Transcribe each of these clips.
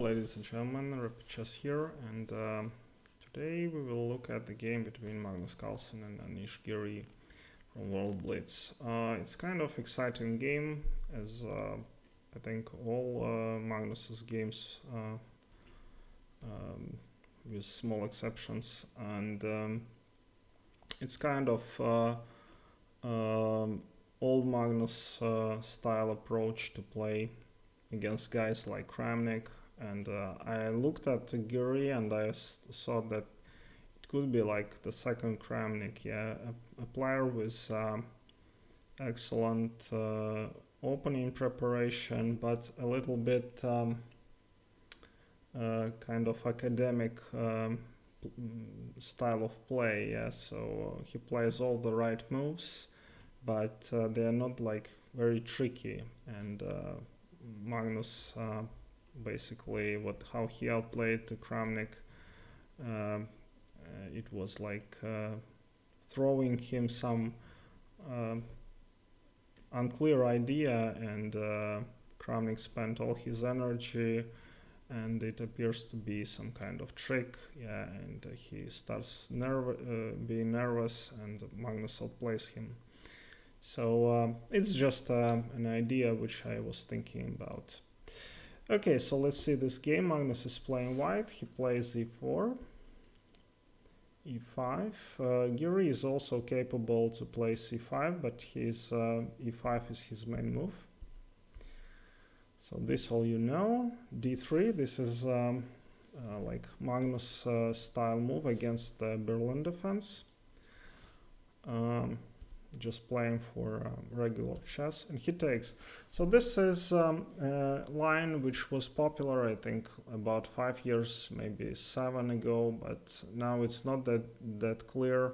Ladies and gentlemen, Rapid Chess here, and today we will look at the game between Magnus Carlsen and Anish Giri from World Blitz. It's kind of exciting game, as I think all Magnus's games, with small exceptions, and it's kind of old Magnus style approach to play against guys like Kramnik. And I looked at Giri and I saw that it could be like the second Kramnik, a player with excellent opening preparation, but a little bit kind of academic style of play. So he plays all the right moves, but they are not like very tricky. And Magnus. Basically, how he outplayed the Kramnik, it was like throwing him some unclear idea, and Kramnik spent all his energy, and it appears to be some kind of trick, and he starts being nervous, and Magnus outplays him. So it's just an idea which I was thinking about. Okay, so let's see this game. Magnus is playing white. He plays e4, e5. Giri is also capable to play c5, but his e5 is his main move. So this all you know. d3, this is like Magnus style move against the Berlin defense. Just playing for regular chess, and he takes. So this is a line which was popular, I think, about 5 years, maybe 7 ago, but now it's not that clear.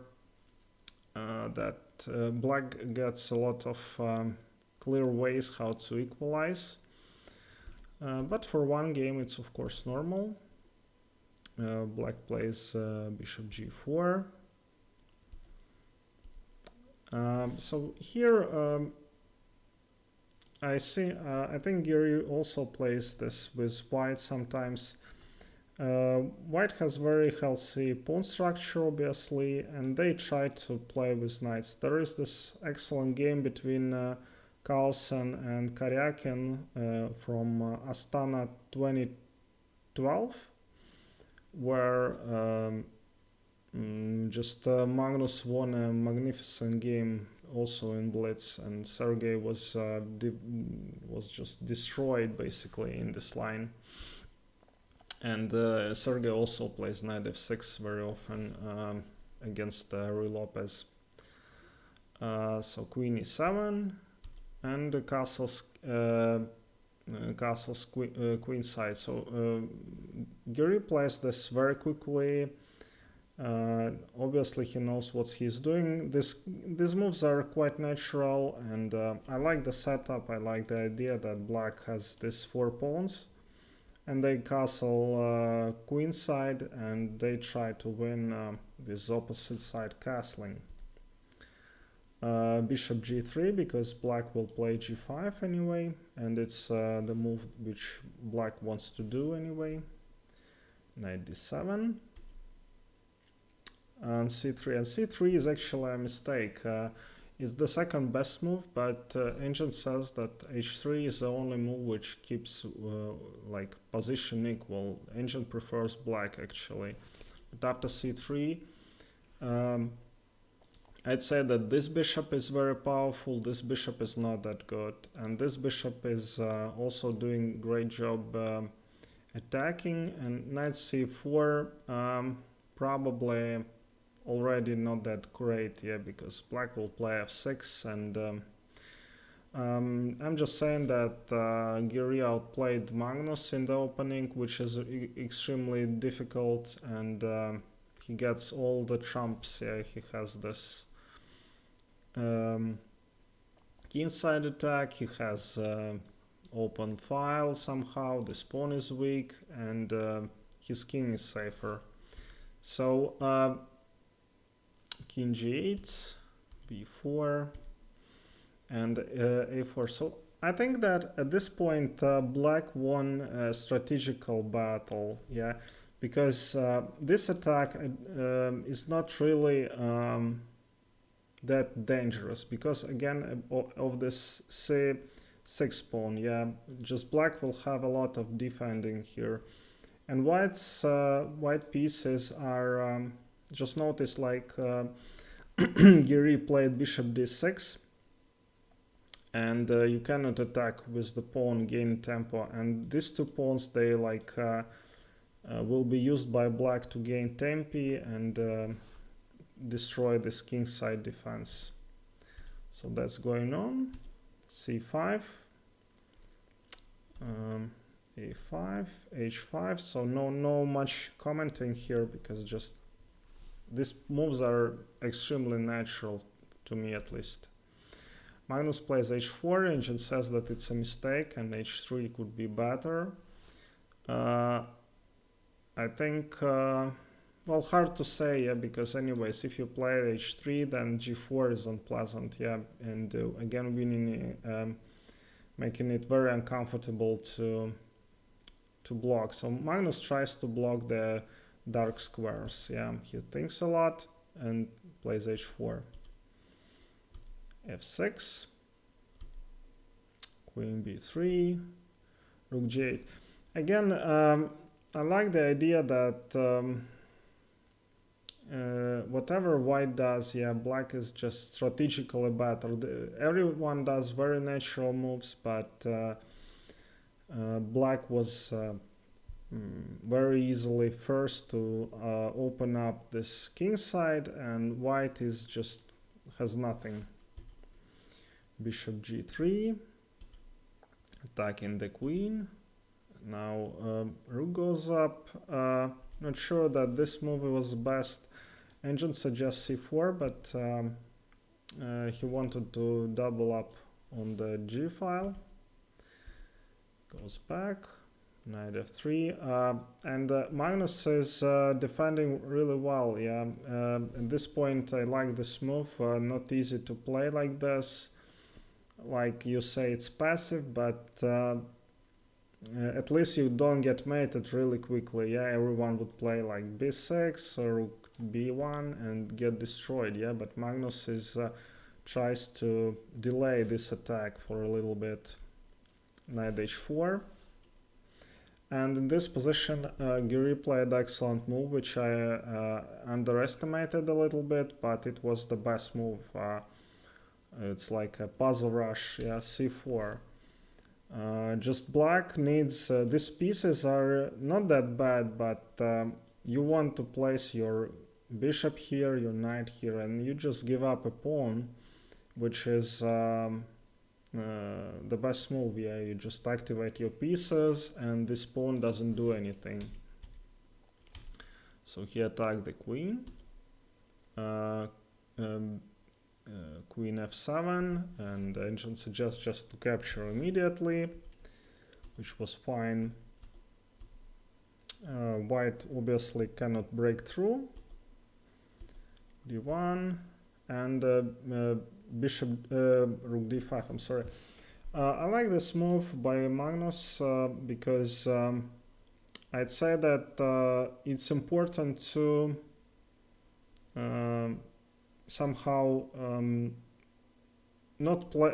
That black gets a lot of clear ways how to equalize, but for one game it's of course normal. Black plays bishop g4. So here I think Giri also plays this with white sometimes. White has very healthy pawn structure, obviously, and they try to play with knights. There is this excellent game between Carlsen and Karyakin from Astana 2012, where Magnus won a magnificent game also in Blitz, and Sergei was just destroyed basically in this line. And Sergei also plays knight f6 very often against Rui Lopez. So queen e7 and the castle's queen side. So Giri plays this very quickly. Obviously he knows what he's doing. These moves are quite natural, and I like the setup. I like the idea that black has these 4 pawns, and they castle queen side, and they try to win with opposite side castling. Bishop g3, because black will play g5 anyway, and it's the move which black wants to do anyway. Knight d7. And c3, and c3 is actually a mistake. It's the second best move, but Ancient says that h3 is the only move which keeps like position equal. Ancient prefers black actually, but after c3 I'd say that this bishop is very powerful, this bishop is not that good, and this bishop is also doing great job attacking, and knight c4 probably already not that great, because black will play f6, and I'm just saying that Giri outplayed Magnus in the opening, which is extremely difficult, and he gets all the trumps. He has this kingside attack, he has open file somehow, this pawn is weak, and his king is safer. So king g8, b4, and a4. So I think that at this point black won a strategical battle, yeah, because this attack is not really that dangerous, because again of this c6 pawn, yeah, just black will have a lot of defending here, and white pieces are just notice like Giri played bishop d6, and you cannot attack with the pawn gain tempo, and these two pawns, they like will be used by black to gain tempi and destroy this kingside defense. So that's going on. c5, a5, h5. So no much commenting here, because just these moves are extremely natural to me, at least. Magnus plays h4, Agent says that it's a mistake and h3 could be better. I think, well, hard to say, yeah, because anyways, if you play h3, then g4 is unpleasant, yeah, and again, winning, making it very uncomfortable to block. So Magnus tries to block the dark squares, yeah, he thinks a lot and plays h4. f6, queen b3, rook g8. Again, I like the idea that whatever white does, yeah, black is just strategically better. Everyone does very natural moves, but black was very easily first to open up this king side, and white is just has nothing. Bishop g3, attacking the queen. Now rook goes up. Not sure that this move was best. Agent suggests c4, but he wanted to double up on the g file. Goes back, knight f3, and Magnus is defending really well. Yeah, at this point I like this move. Not easy to play like this. Like you say, it's passive, but at least you don't get mated really quickly. Yeah, everyone would play like b6 or b1 and get destroyed. Yeah, but Magnus is tries to delay this attack for a little bit. Knight h4, and in this position Giri played excellent move, which I underestimated a little bit, but it was the best move. It's like a puzzle rush. Yeah, c4. Just black needs these pieces are not that bad, but you want to place your bishop here, your knight here, and you just give up a pawn, which is the best move. Yeah, you just activate your pieces and this pawn doesn't do anything. So he attacked the queen. Queen f7, and Agent suggests just to capture immediately, which was fine. White obviously cannot break through. d1 and bishop rook d5. I'm sorry. I like this move by Magnus because I'd say that it's important to somehow not play,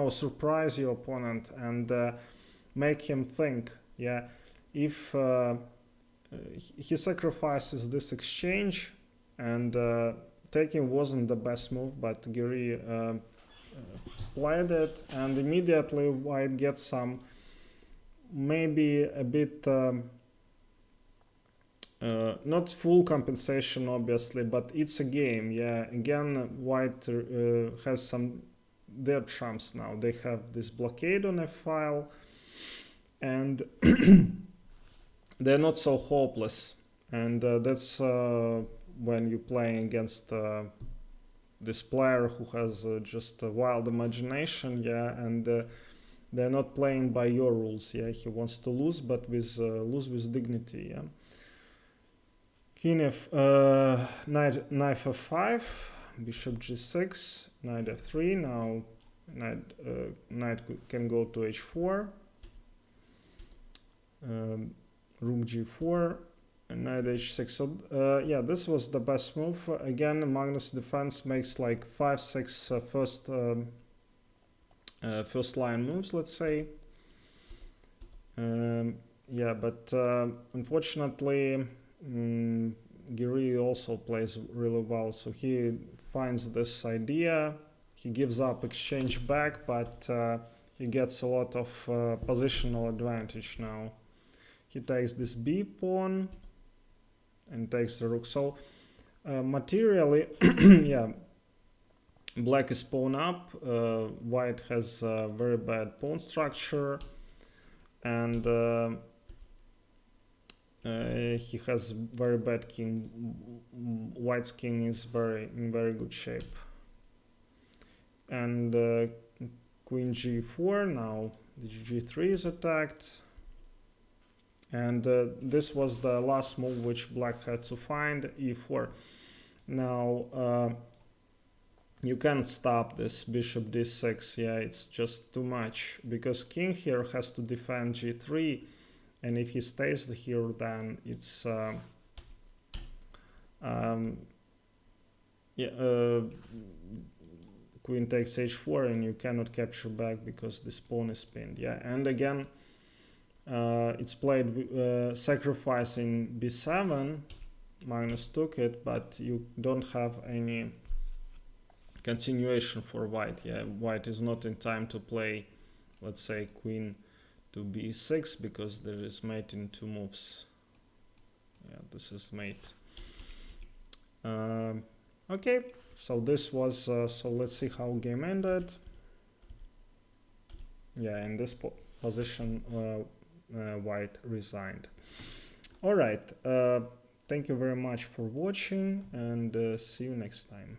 surprise your opponent and make him think. Yeah, if he sacrifices this exchange, and taking wasn't the best move, but Giri played it, and immediately white gets some, maybe a bit not full compensation obviously, but it's a game. Yeah, again white has some their trumps now. They have this blockade on a file, and they're not so hopeless, and that's when you're playing against this player who has just a wild imagination. Yeah, and they're not playing by your rules. Yeah, he wants to lose, but lose with dignity. Yeah. King knight f5, bishop g6, knight f3. Now Knight can go to h4, rook g4, and knight h6. So yeah, this was the best move. Again, Magnus defense makes like 5-6 first line moves, let's say. Yeah, but unfortunately, Giri also plays really well. So he finds this idea. He gives up exchange back, but he gets a lot of positional advantage now. He takes this b pawn and takes the rook. So materially, yeah, black is pawn up. White has a very bad pawn structure, and he has very bad king. White's king is in very good shape. And queen g4. Now the g3 is attacked. And this was the last move which black had to find, e4. Now you can't stop this bishop d6. Yeah, it's just too much, because king here has to defend g3, and if he stays here, then it's queen takes h4, and you cannot capture back because this pawn is pinned. Yeah, and again, it's played sacrificing b7. Magnus took it, but you don't have any continuation for white. Yeah, white is not in time to play, let's say, queen to b6, because there is mate in 2 moves. Yeah, this is mate. Okay, so this was so let's see how game ended. Yeah, in this position white resigned. All right, thank you very much for watching, and see you next time.